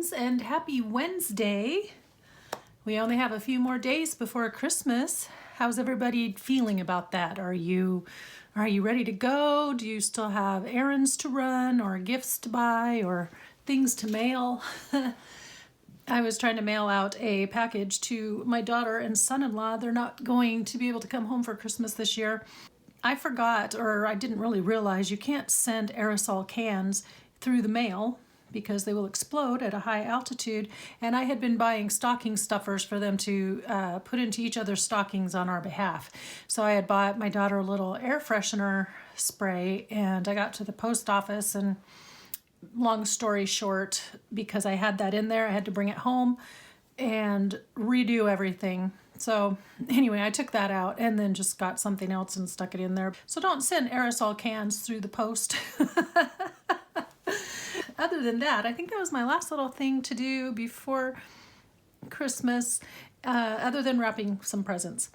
friends, and happy Wednesday. We only have a few more days before Christmas. How's everybody feeling about that? Are you ready to go? Do you still have errands to run or gifts to buy or things to mail? I was trying to mail out a package to my daughter and son-in-law. They're not going to be able to come home for Christmas this year. I forgot, or I didn't really realize, you can't send aerosol cans through the mail because they will explode at a high altitude. And I had been buying stocking stuffers for them to put into each other's stockings on our behalf. So I had bought my daughter a little air freshener spray, and I got to the post office, and long story short, because I had that in there, I had to bring it home and redo everything. So anyway, I took that out and then just got something else and stuck it in there. So don't send aerosol cans through the post. Other than that, I think that was my last little thing to do before Christmas, other than wrapping some presents.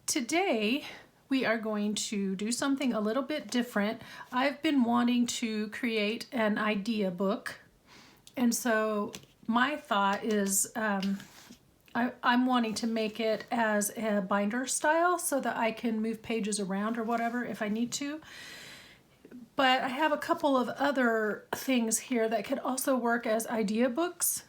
Today, we are going to do something a little bit different. I've been wanting to create an idea book. And so my thought is I'm wanting to make it as a binder style so that I can move pages around or whatever if I need to. But I have a couple of other things here that could also work as idea books.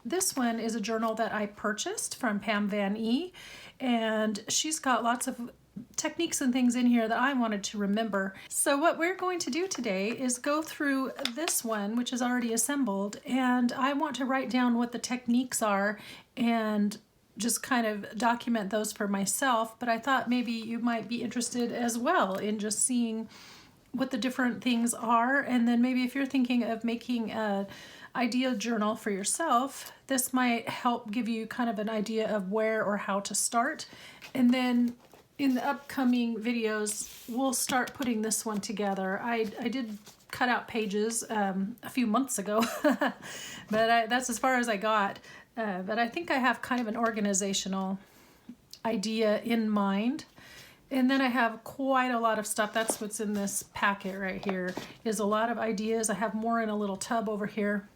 This one is a journal that I purchased from Pam VanEe, and she's got lots of techniques and things in here that I wanted to remember. So what we're going to do today is go through this one, which is already assembled, and I want to write down what the techniques are and just kind of document those for myself. But I thought maybe you might be interested as well in just seeing what the different things are, and then maybe if you're thinking of making a idea journal for yourself, this might help give you kind of an idea of where or how to start. And then in the upcoming videos, we'll start putting this one together. I did cut out pages a few months ago, but that's as far as I got. But I think I have kind of an organizational idea in mind. And then I have quite a lot of stuff. That's what's in this packet right here, is a lot of ideas. I have more in a little tub over here.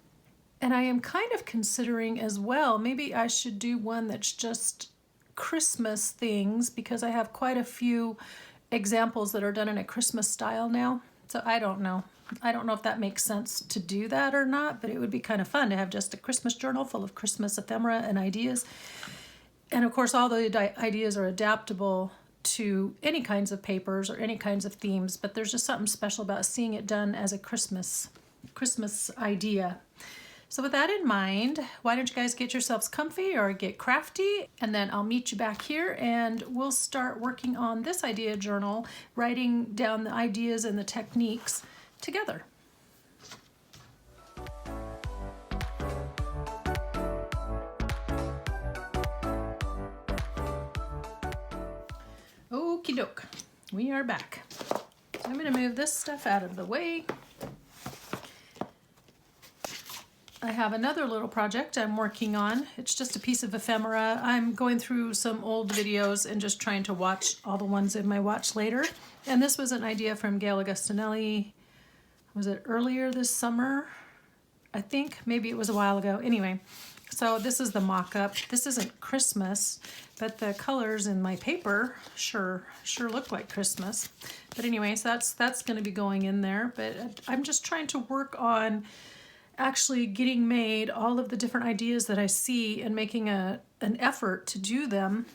And I am kind of considering as well, maybe I should do one that's just Christmas things, because I have quite a few examples that are done in a Christmas style now. So I don't know. I don't know if that makes sense to do that or not, but it would be kind of fun to have just a Christmas journal full of Christmas ephemera and ideas. And of course, all the ideas are adaptable to any kinds of papers or any kinds of themes, but there's just something special about seeing it done as a Christmas idea. So with that in mind, why don't you guys get yourselves comfy or get crafty, and then I'll meet you back here and we'll start working on this idea journal, writing down the ideas and the techniques together. Okie doke, we are back. So I'm going to move this stuff out of the way. I have another little project I'm working on. It's just a piece of ephemera. I'm going through some old videos and just trying to watch all the ones in my watch later. And this was an idea from Gail Augustinelli. Was it earlier this summer? I think maybe it was a while ago. Anyway, so this is the mock-up. This isn't Christmas, but the colors in my paper sure look like Christmas. But anyway, so that's going to be going in there. But I'm just trying to work on actually getting made all of the different ideas that I see and making an effort to do them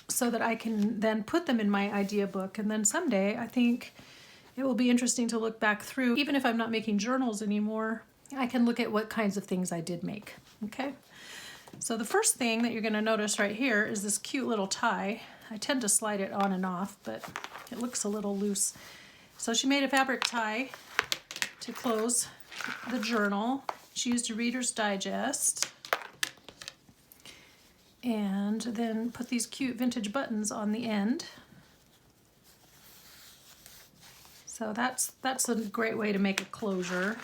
so that I can then put them in my idea book. And then someday I think it will be interesting to look back through. Even if I'm not making journals anymore, I can look at what kinds of things I did make. Okay, so the first thing that you're going to notice right here is this cute little tie. I tend to slide it on and off, but it looks a little loose. So she made a fabric tie to close the journal. She used a Reader's Digest and then put these cute vintage buttons on the end. So that's a great way to make a closure.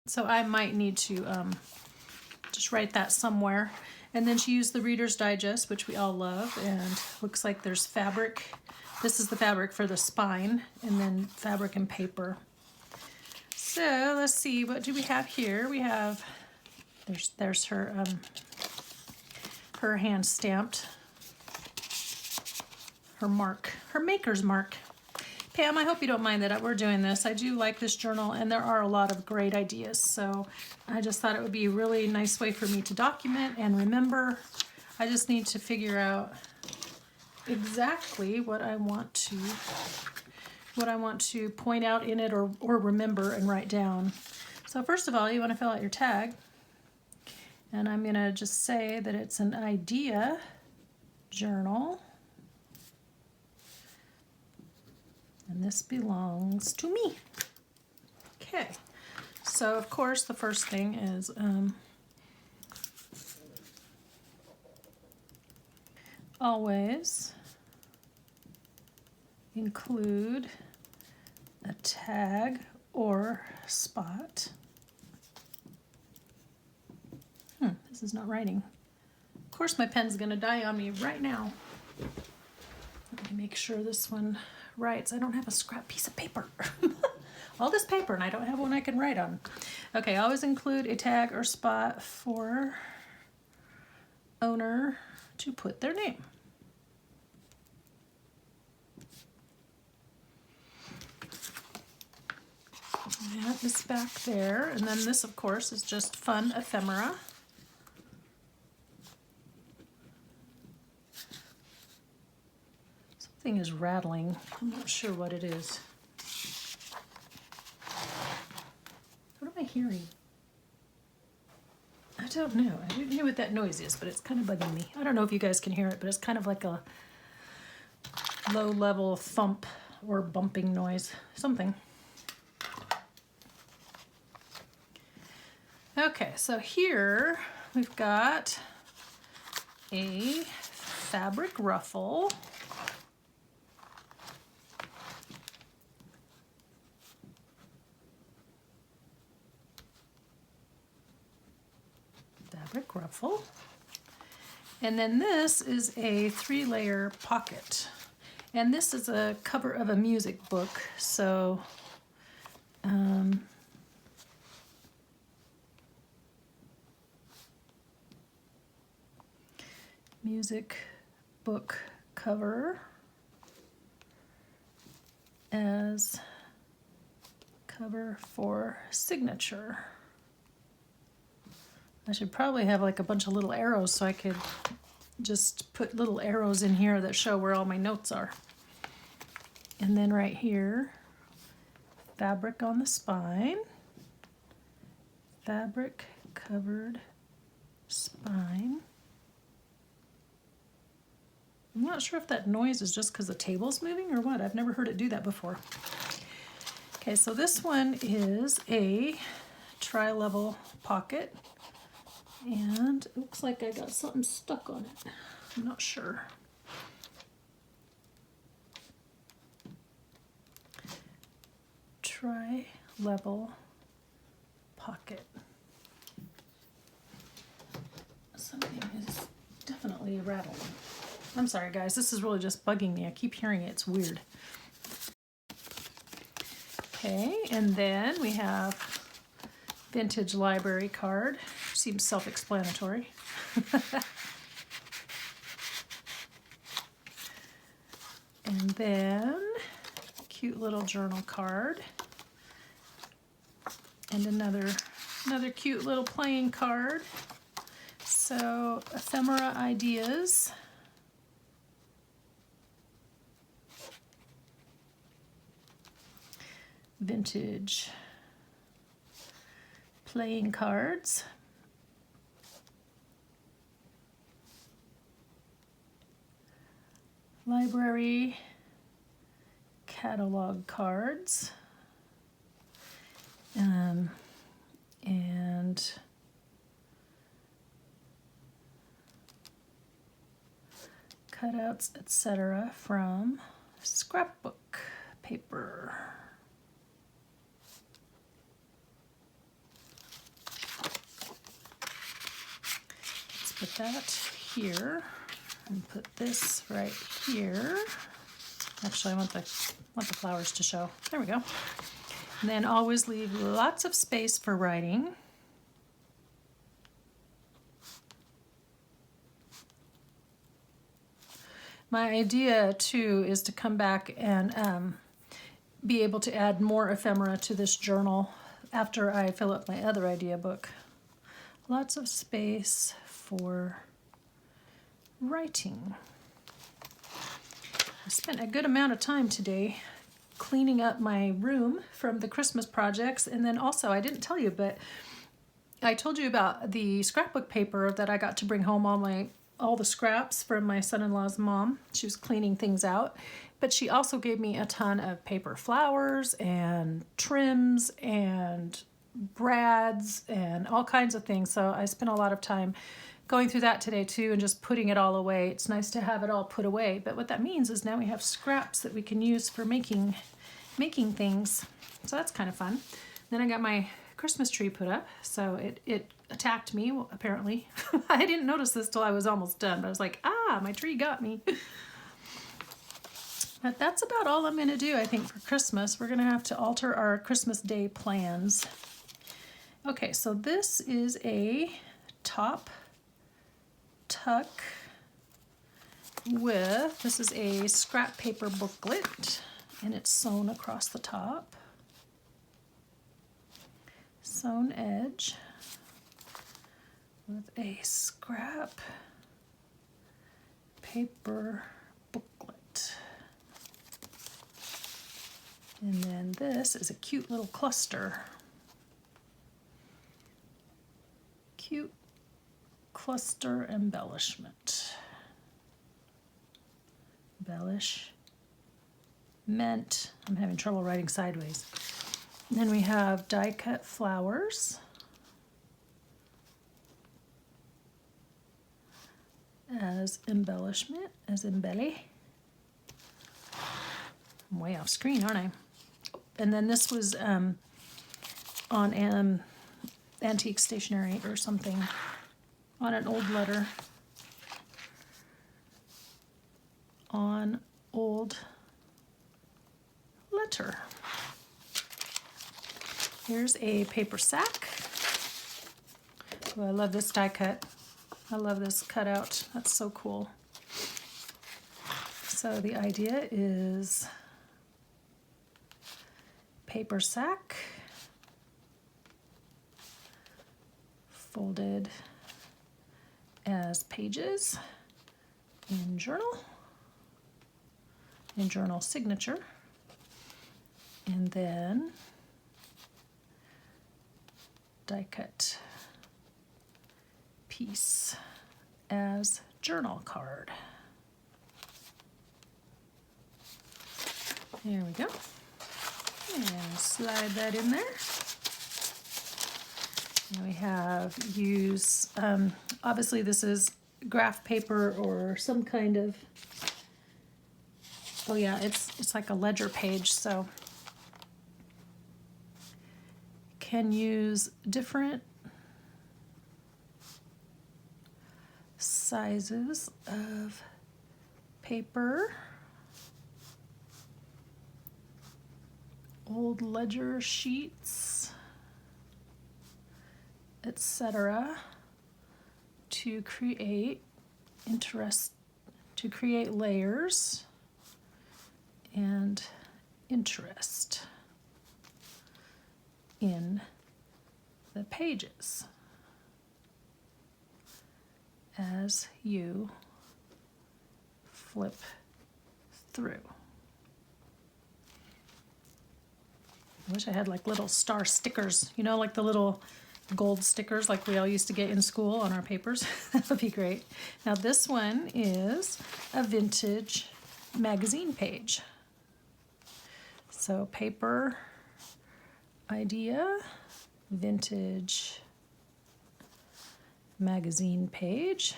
So I might need to just write that somewhere. And then she used the Reader's Digest, which we all love, and looks like there's fabric. This is the fabric for the spine, and then fabric and paper. So let's see, what do we have here? We have, there's her hand stamped, her mark, her maker's mark. Pam, I hope you don't mind that we're doing this. I do like this journal, and there are a lot of great ideas. So I just thought it would be a really nice way for me to document and remember. I just need to figure out exactly what I want to point out in it or remember and write down. So first of all, you want to fill out your tag. And I'm going to just say that it's an idea journal. And this belongs to me. Okay, so of course the first thing is always include a tag or spot. This is not writing. Of course my pen's gonna die on me right now. Let me make sure this one writes. I don't have a scrap piece of paper. All this paper and I don't have one I can write on. Okay, always include a tag or spot for owner to put their name. That is back there. And then this, of course, is just fun ephemera. Something is rattling. I'm not sure what it is. What am I hearing? I don't know. I don't know what that noise is, but it's kind of bugging me. I don't know if you guys can hear it, but it's kind of like a low-level thump or bumping noise. Something. Okay, so here we've got a fabric ruffle. Fabric ruffle. And then this is a 3-layer pocket. And this is a cover of a music book, so music book cover as cover for signature. I should probably have like a bunch of little arrows so I could just put little arrows in here that show where all my notes are. And then right here, fabric on the spine, fabric covered spine. I'm not sure if that noise is just because the table's moving or what. I've never heard it do that before. Okay, so this one is a tri-level pocket. And it looks like I got something stuck on it. I'm not sure. Tri-level pocket. Something is definitely rattling. I'm sorry guys, this is really just bugging me. I keep hearing it, it's weird. Okay, and then we have vintage library card. Seems self-explanatory. And then cute little journal card. And another cute little playing card. So ephemera ideas. Vintage playing cards. Library catalog cards. And cutouts, etc. from scrapbook paper. Let's put that here and put this right here. Actually, I want the flowers to show. There we go. And then always leave lots of space for writing. My idea too is to come back and be able to add more ephemera to this journal after I fill up my other idea book. Lots of space for writing. I spent a good amount of time today cleaning up my room from the Christmas projects, and then also, I didn't tell you, but I told you about the scrapbook paper that I got to bring home, all the scraps from my son-in-law's mom. She was cleaning things out, but she also gave me a ton of paper flowers and trims and brads and all kinds of things. So I spent a lot of time going through that today too and just putting it all away. It's nice to have it all put away, but what that means is now we have scraps that we can use for making things. So that's kind of fun. Then I got my Christmas tree put up, so it attacked me, well, apparently. I didn't notice this till I was almost done, but I was like, my tree got me. But that's about all I'm going to do, I think, for Christmas. We're going to have to alter our Christmas Day plans. Okay, so this is a top tuck this is a scrap paper booklet, and it's sewn across the top. Sewn edge with a scrap paper booklet. And then this is a cute little cluster. Cute cluster embellishment. Embellishment. I'm having trouble writing sideways. And then we have die cut flowers. As embellishment, as embelly. I'm way off screen, aren't I? And then this was on antique stationery or something, on an old letter. On old letter. Here's a paper sack. Oh, I love this die cut. I love this cutout. That's so cool. So the idea is paper sack folded as pages in journal signature, and then die cut piece as journal card. There we go. And slide that in there. And we have obviously this is graph paper or some kind of, oh yeah, it's like a ledger page, so can use different sizes of paper, old ledger sheets, etc., to create layers and interest in the pages as you flip through. I wish I had like little star stickers, you know, like the little gold stickers like we all used to get in school on our papers. That would be great. Now this one is a vintage magazine page. So paper idea, vintage magazine page,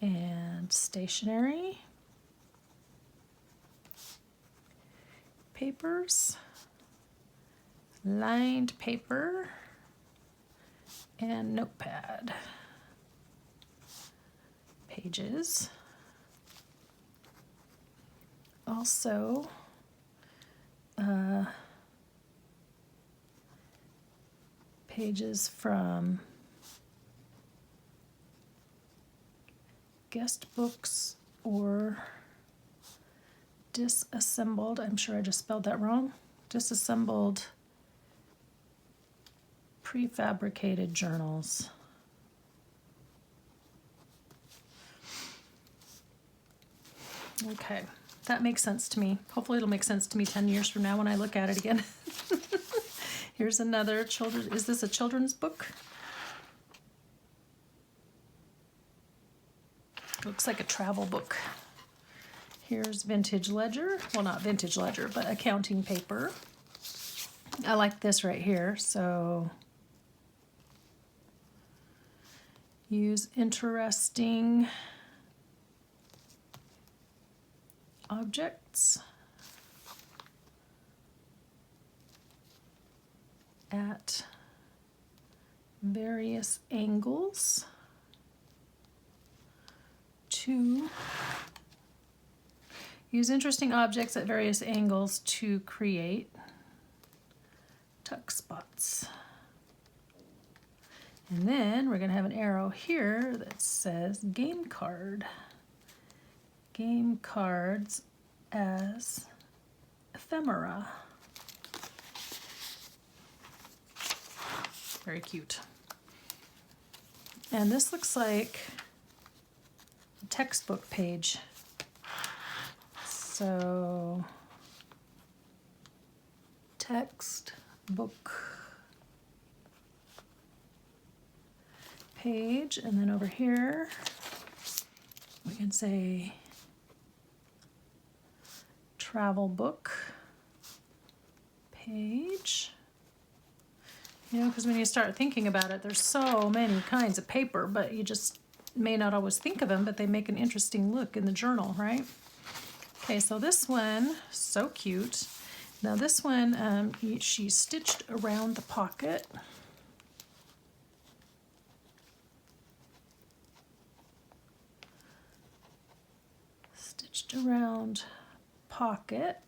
and stationery, papers, lined paper, and notepad pages, also pages from guest books or disassembled, I'm sure I just spelled that wrong, disassembled prefabricated journals. Okay, that makes sense to me. Hopefully it'll make sense to me 10 years from now when I look at it again. Here's another children's, is this a children's book? Looks like a travel book. Here's vintage ledger. Well, not vintage ledger, but accounting paper. I like this right here. So use interesting objects at various angles to use interesting objects at various angles to create tuck spots. And then we're going to have an arrow here that says game card. Game cards as ephemera. Very cute. And this looks like a textbook page. So, textbook page, and then over here we can say travel book page. You know, because when you start thinking about it, there's so many kinds of paper, but you just may not always think of them, but they make an interesting look in the journal, right? Okay, so this one, so cute. Now this one, she stitched around the pocket. Stitched around pocket.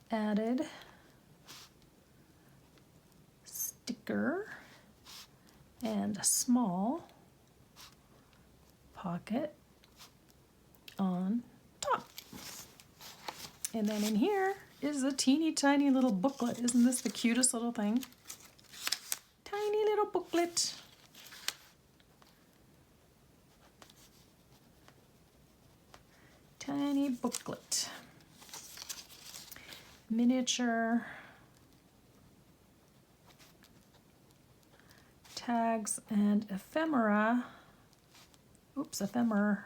Added sticker and a small pocket on top. And then in here is a teeny tiny little booklet. Isn't this the cutest little thing? Tiny little booklet. Tiny booklet. Miniature tags and ephemera. Oops, ephemera.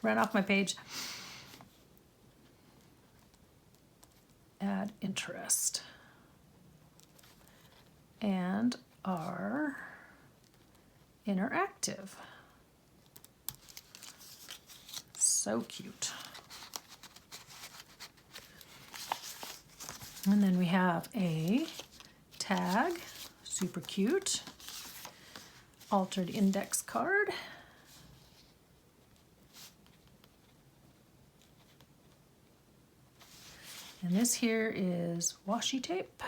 Ran off my page. Add interest. And are interactive. So cute. And then we have a tag, super cute. Altered index card. And this here is washi tape.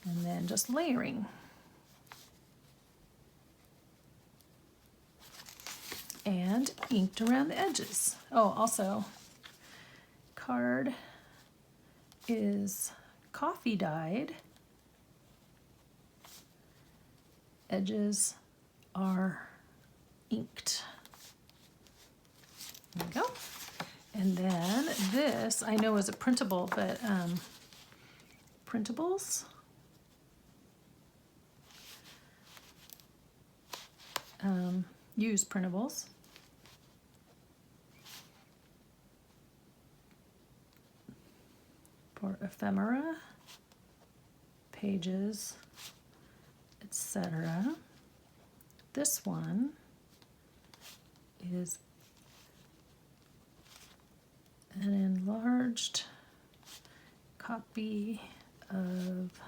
And then just layering. And inked around the edges. Oh, also, card is coffee dyed. Edges are inked. There we go. And then this, I know is a printable, but printables. Use printables. For ephemera, pages, etc. This one is an enlarged copy of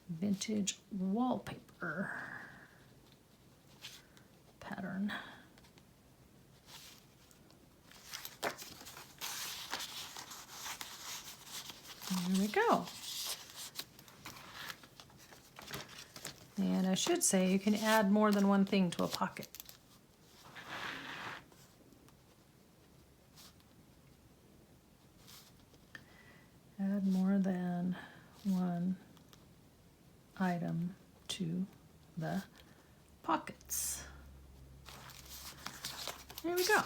vintage wallpaper. pattern. There we go. And I should say you can add more than one thing to a pocket. Add more than one item to the pockets. There we go.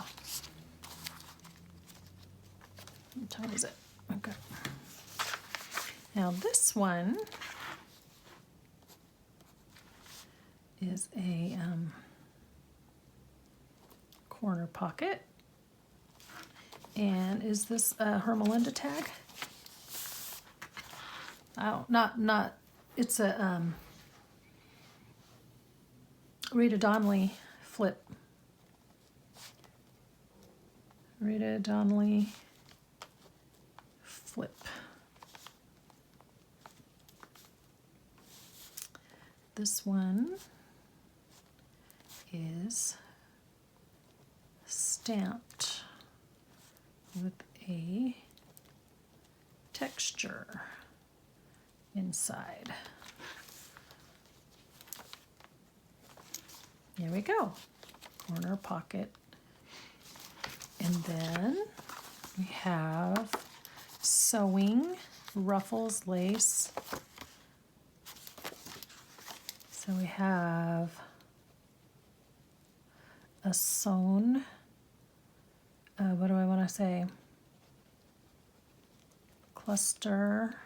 What time is it? Okay. Now this one is a corner pocket. And is this a Hermelinda tag? Oh, not, it's a Rita Donnelly flip. Rita Donnelly flip. This one is stamped with a texture inside. There we go. Corner pocket. And then we have sewing, ruffles, lace. So we have a sewn, what do I want to say? Cluster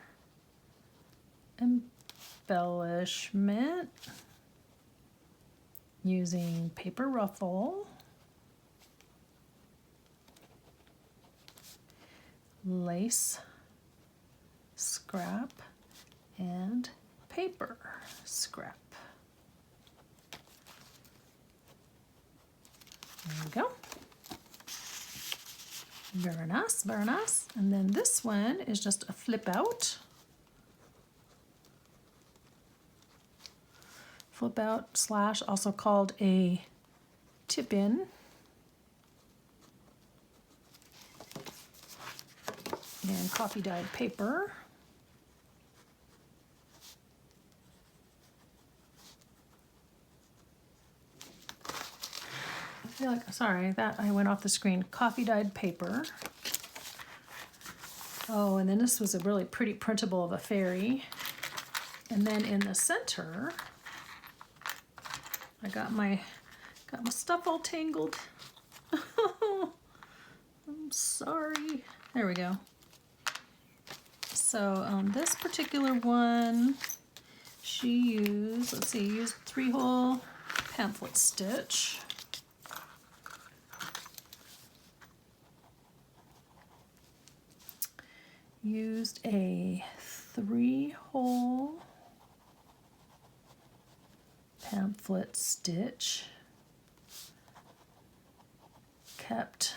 embellishment using paper ruffle, lace, scrap, and paper scrap. There we go. Very nice, very nice. And then this one is just a flip out. Flip out slash, also called a tip in. And coffee dyed paper. I feel like, sorry, that I went off the screen. Coffee dyed paper. Oh, and then this was a really pretty printable of a fairy. And then in the center, I got my stuff all tangled. I'm sorry. There we go. So this particular one, she used, let's see, used 3-hole pamphlet stitch. Used a 3-hole pamphlet stitch. Kept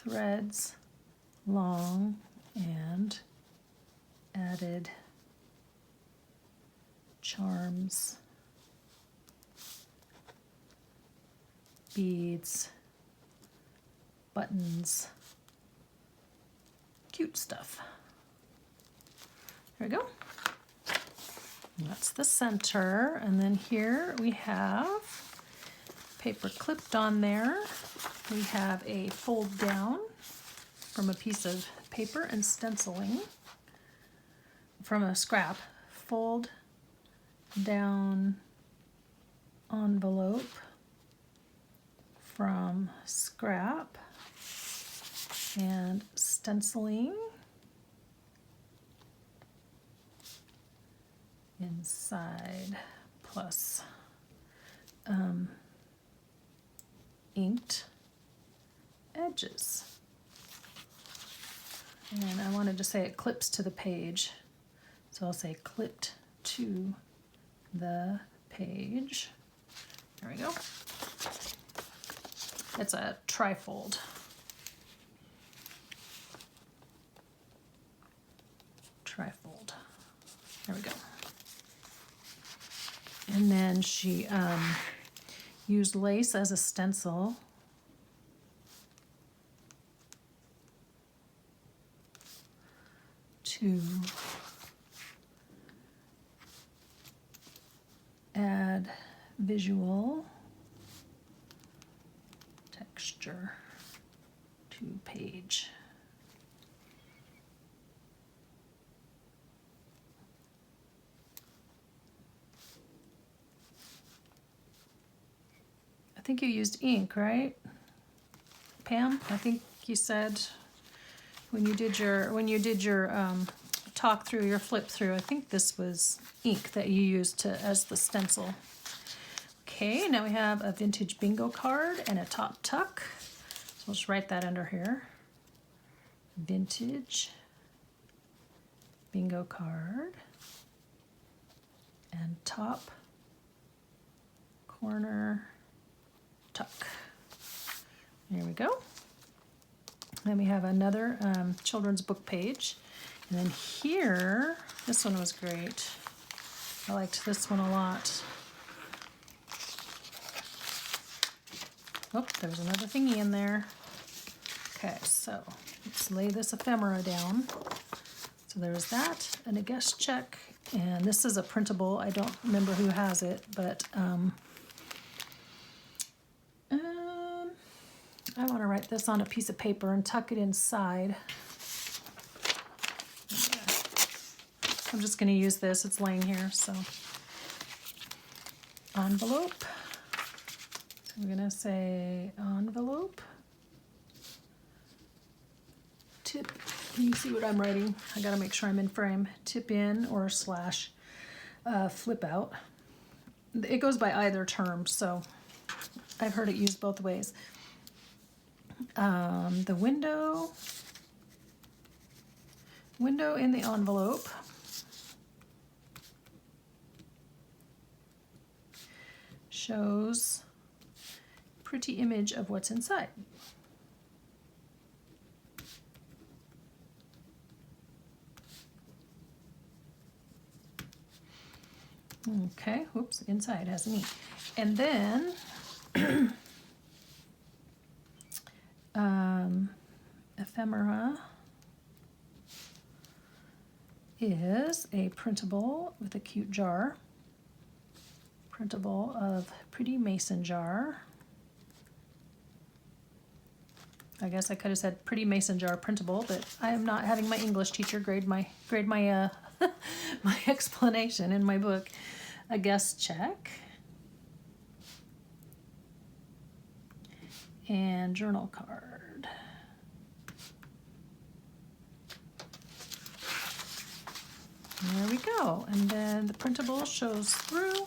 threads long and added charms, beads, buttons, cute stuff. There we go. And that's the center. And then here we have paper clipped on there. We have a fold down from a piece of paper and stenciling from a scrap. Fold down envelope from scrap and stenciling inside, plus inked edges. And I wanted to say it clips to the page, so I'll say clipped to the page. There we go. It's a trifold. Trifold. There we go. And then she used lace as a stencil. To add visual texture to page. I think you used ink, right, Pam? I think you said when you did your talk through, your flip through, I think this was ink that you used as the stencil. Okay, now we have a vintage bingo card and a top tuck. So let's write that under here. Vintage bingo card and top corner tuck. There we go. Then we have another children's book page. And then here, this one was great. I liked this one a lot. Oh, there's another thingy in there. Okay, so let's lay this ephemera down. So there's that, and a guest check. And this is a printable. I don't remember who has it, but I want to write this on a piece of paper and tuck it inside. I'm just going to use this. It's laying here, so. Envelope. So I'm going to say envelope. Tip. Can you see what I'm writing? I got to make sure I'm in frame. Tip in or slash flip out. It goes by either term, so I've heard it used both ways. The window in the envelope shows pretty image of what's inside. Okay, whoops, inside has an E. And then ephemera is a printable with a cute jar. Printable of pretty mason jar. I guess I could have said pretty mason jar printable, but I am not having my English teacher grade my my explanation in my book. A guest check. And journal card. There we go. And then the printable shows through.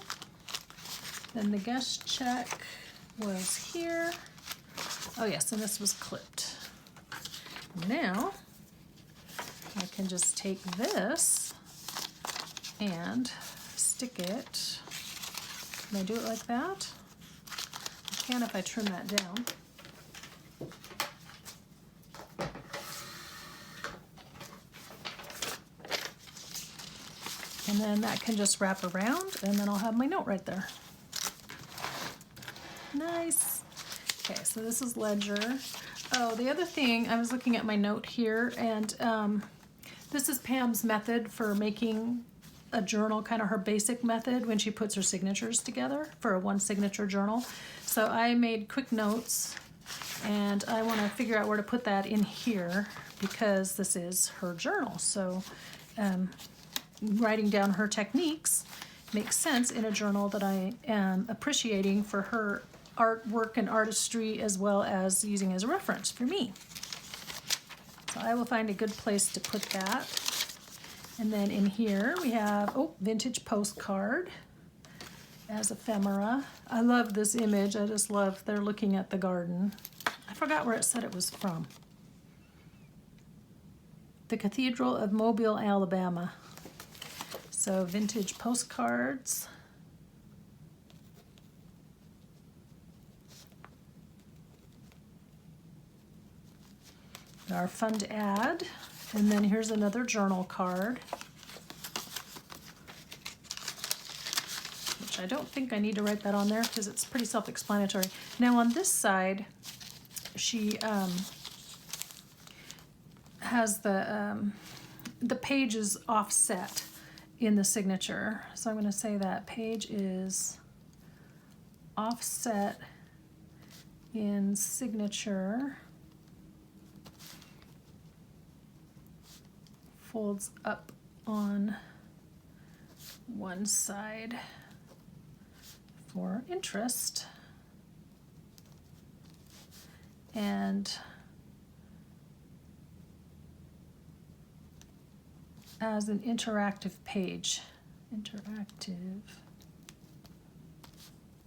Then the guest check was here. Oh yes, and this was clipped. Now I can just take this and stick it. Can I do it like that? I can if I trim that down. And then that can just wrap around, and then I'll have my note right there. Nice. Okay, so this is ledger. Oh, the other thing, I was looking at my note here, and this is Pam's method for making a journal, kind of her basic method when she puts her signatures together for a one signature journal. So I made quick notes, and I want to figure out where to put that in here because this is her journal. So writing down her techniques makes sense in a journal that I am appreciating for her artwork and artistry, as well as using as a reference for me. So I will find a good place to put that. And then in here we have, vintage postcard as ephemera. I love this image. I just love, they're looking at the garden. I forgot where it said it was from. The Cathedral of Mobile, Alabama. So vintage postcards. Are fun to add. And then here's another journal card, which which I don't think I need to write that on there because it's pretty self-explanatory. Now on this side, she has the pages offset in the signature. So I'm going to say that page is offset in signature, folds up on one side for interest, and as an interactive page. Interactive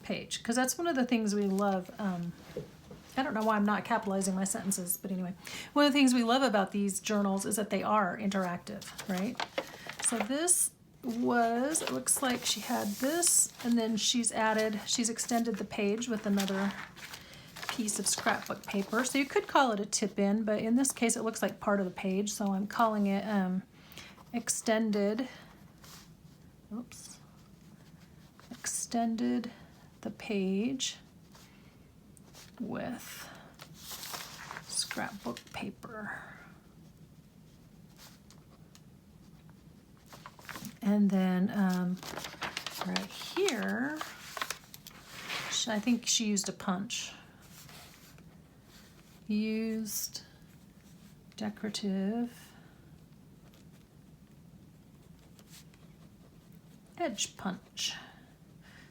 page, because that's one of the things we love. I don't know why I'm not capitalizing my sentences, but anyway, one of the things we love about these journals is that they are interactive, right? So this was, it looks like she had this, and then she's extended the page with another piece of scrapbook paper. So you could call it a tip-in, but in this case it looks like part of the page, so I'm calling it extended the page with scrapbook paper. And then right here, I think she used a punch. Used decorative edge punch.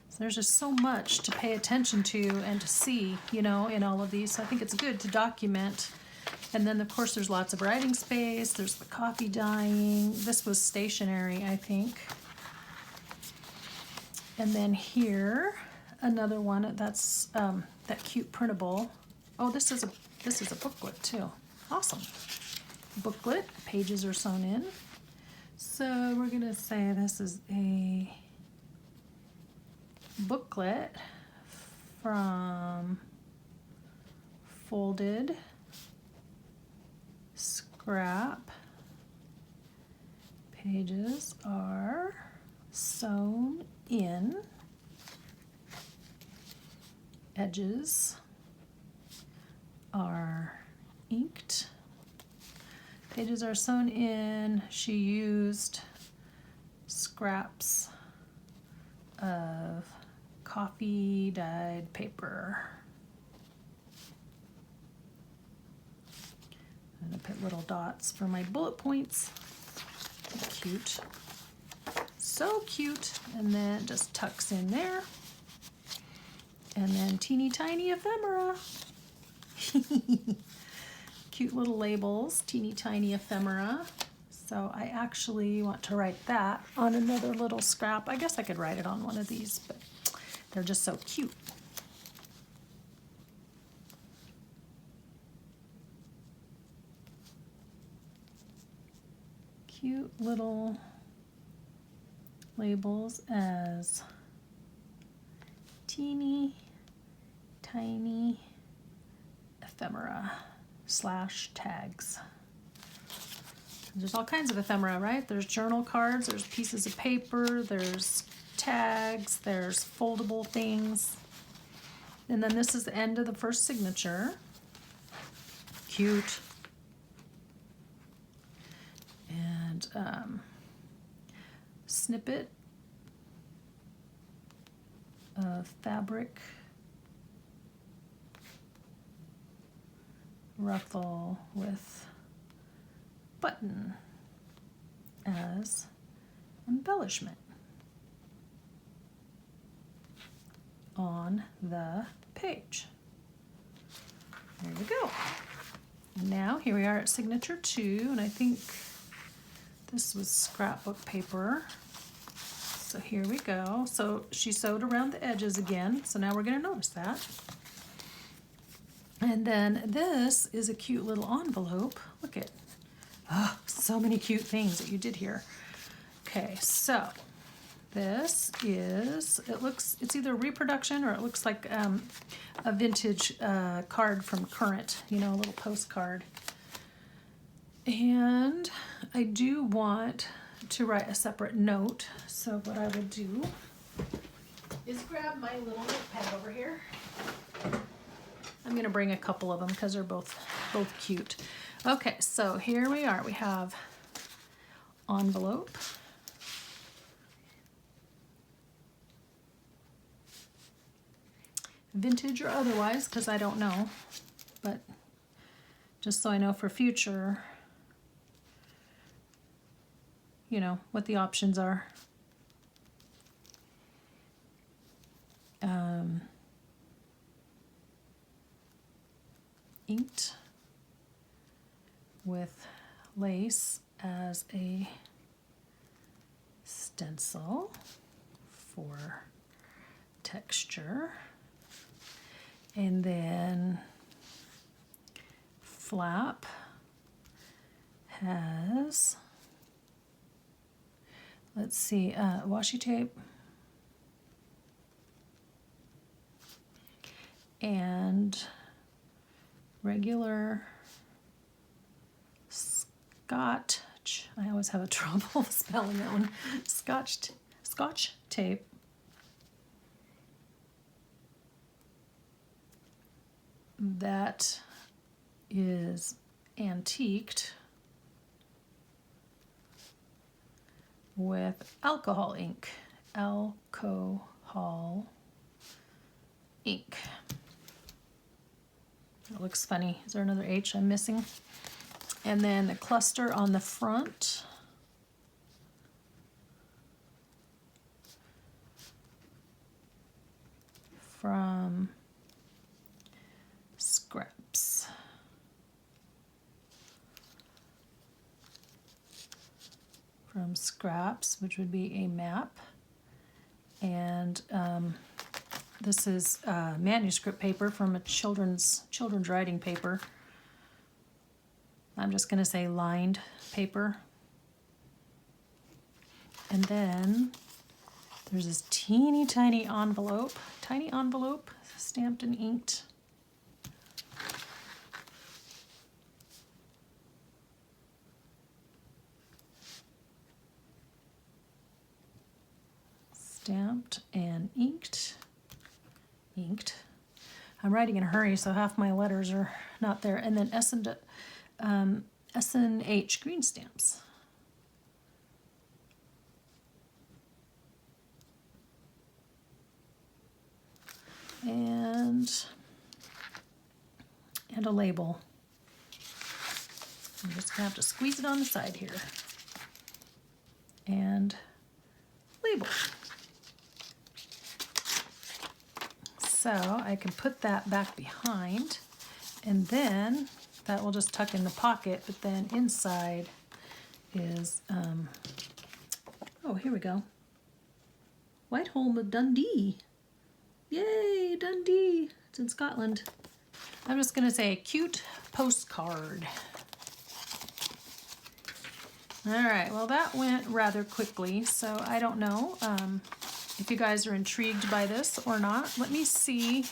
So there's just so much to pay attention to and to see, you know, in all of these. So I think it's good to document. And then of course there's lots of writing space. There's the coffee dyeing. This was stationery, I think. And then here, another one that's that cute printable. Oh, this is a booklet too. Awesome. Booklet, pages are sewn in. So we're gonna say this is a booklet from folded scrap. Pages are sewn in. Edges are inked. Pages are sewn in. She used scraps of coffee dyed paper. I'm gonna put little dots for my bullet points. Cute. So cute. And then it just tucks in there. And then teeny tiny ephemera. Cute little labels, teeny tiny ephemera. So I actually want to write that on another little scrap. I guess I could write it on one of these, but they're just so cute. Cute little labels as teeny tiny ephemera / tags. There's all kinds of ephemera, right? There's journal cards, there's pieces of paper, there's tags, there's foldable things. And then this is the end of the first signature. Cute. And snippet of fabric, ruffle with button as embellishment on the page. There we go. Now here we are at signature 2, and I think this was scrapbook paper. So here we go. So she sewed around the edges again, so now we're going to notice that. And then this is a cute little envelope. Look at, oh, so many cute things that you did here. Okay, so this is, it's either a reproduction or it looks like a vintage card from Current, you know, a little postcard. And I do want to write a separate note. So what I will do is grab my little notepad over here. I'm gonna bring a couple of them because they're both cute. Okay, so here we are. We have envelope. Vintage or otherwise, because I don't know, but just so I know for future, you know, what the options are. Inked with lace as a stencil for texture. And then flap has, let's see, washi tape and regular Scotch. I always have a trouble spelling that one. Scotch tape. That is antiqued with alcohol ink. Alcohol ink. It looks funny. Is there another H I'm missing? And then the cluster on the front. From Scraps. From Scraps, which would be a map. And this is manuscript paper from a children's writing paper. I'm just going to say lined paper. And then there's this teeny tiny envelope stamped and inked. Stamped and inked. I'm writing in a hurry, so half my letters are not there. And then S&H green stamps. And a label. I'm just gonna have to squeeze it on the side here. And label. So I can put that back behind, and then that will just tuck in the pocket, but then inside is, oh, here we go. Whitehall of Dundee. Yay, Dundee. It's in Scotland. I'm just going to say cute postcard. All right, well, that went rather quickly, so I don't know if you guys are intrigued by this or not. Let me see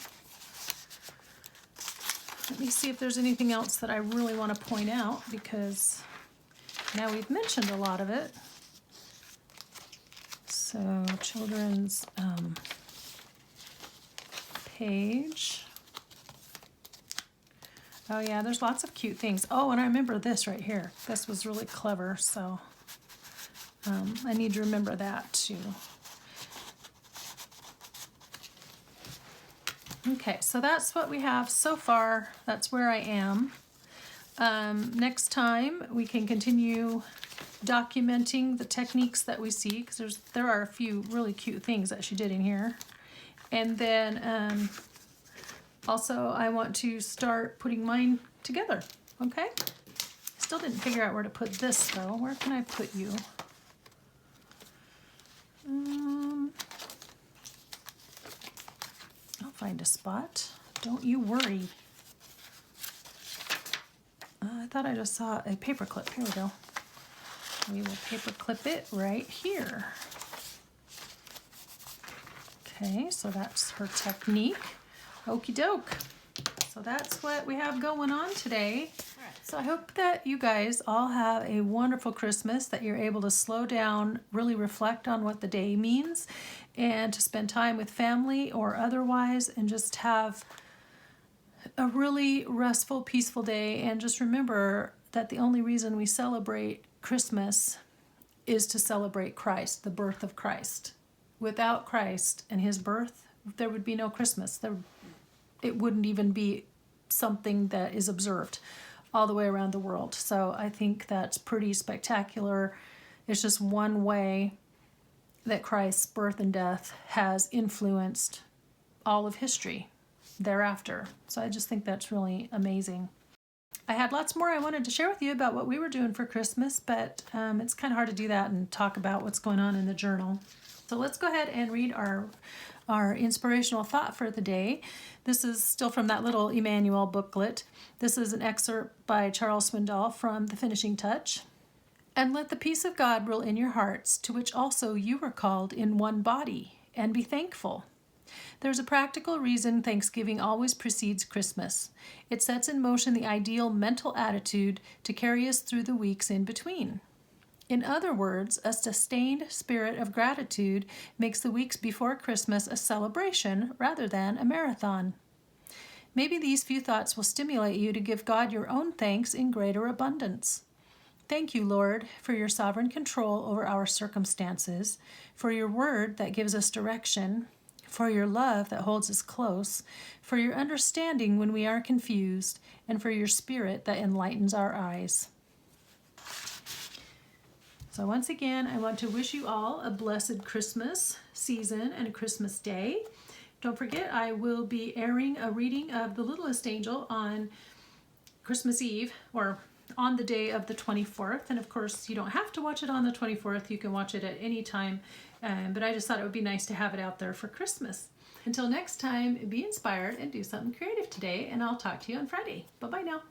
if there's anything else that I really want to point out, because now we've mentioned a lot of it. So children's page. Oh yeah, there's lots of cute things. Oh, and I remember this right here. This was really clever, so I need to remember that too. Okay, so that's what we have so far. That's where I am. Next time we can continue documenting the techniques that we see, because there are a few really cute things that she did in here. And then also I want to start putting mine together, okay? Still didn't figure out where to put this though. Where can I put you? I'll find a spot. Don't you worry. I thought I just saw a paper clip. Here we go. We will paper clip it right here. Okay, so that's her technique. Okie doke. So that's what we have going on today. All right. So I hope that you guys all have a wonderful Christmas, that you're able to slow down, really reflect on what the day means, and to spend time with family or otherwise and just have a really restful, peaceful day. And just remember that the only reason we celebrate Christmas is to celebrate Christ, the birth of Christ. Without Christ and his birth, there would be no Christmas. It wouldn't even be something that is observed all the way around the world. So I think that's pretty spectacular. It's just one way that Christ's birth and death has influenced all of history thereafter. So I just think that's really amazing. I had lots more I wanted to share with you about what we were doing for Christmas, but it's kind of hard to do that and talk about what's going on in the journal. So let's go ahead and read our inspirational thought for the day. This is still from that little Emmanuel booklet. This is an excerpt by Charles Swindoll from The Finishing Touch. And let the peace of God rule in your hearts, to which also you were called in one body, and be thankful. There's a practical reason Thanksgiving always precedes Christmas. It sets in motion the ideal mental attitude to carry us through the weeks in between. In other words, a sustained spirit of gratitude makes the weeks before Christmas a celebration rather than a marathon. Maybe these few thoughts will stimulate you to give God your own thanks in greater abundance. Thank you, Lord, for your sovereign control over our circumstances, for your word that gives us direction, for your love that holds us close, for your understanding when we are confused, and for your spirit that enlightens our eyes. So once again, I want to wish you all a blessed Christmas season and a Christmas day. Don't forget, I will be airing a reading of The Littlest Angel on Christmas Eve, or on the day of the 24th. And of course, you don't have to watch it on the 24th. You can watch it at any time. But I just thought it would be nice to have it out there for Christmas. Until next time, be inspired and do something creative today. And I'll talk to you on Friday. Bye-bye now.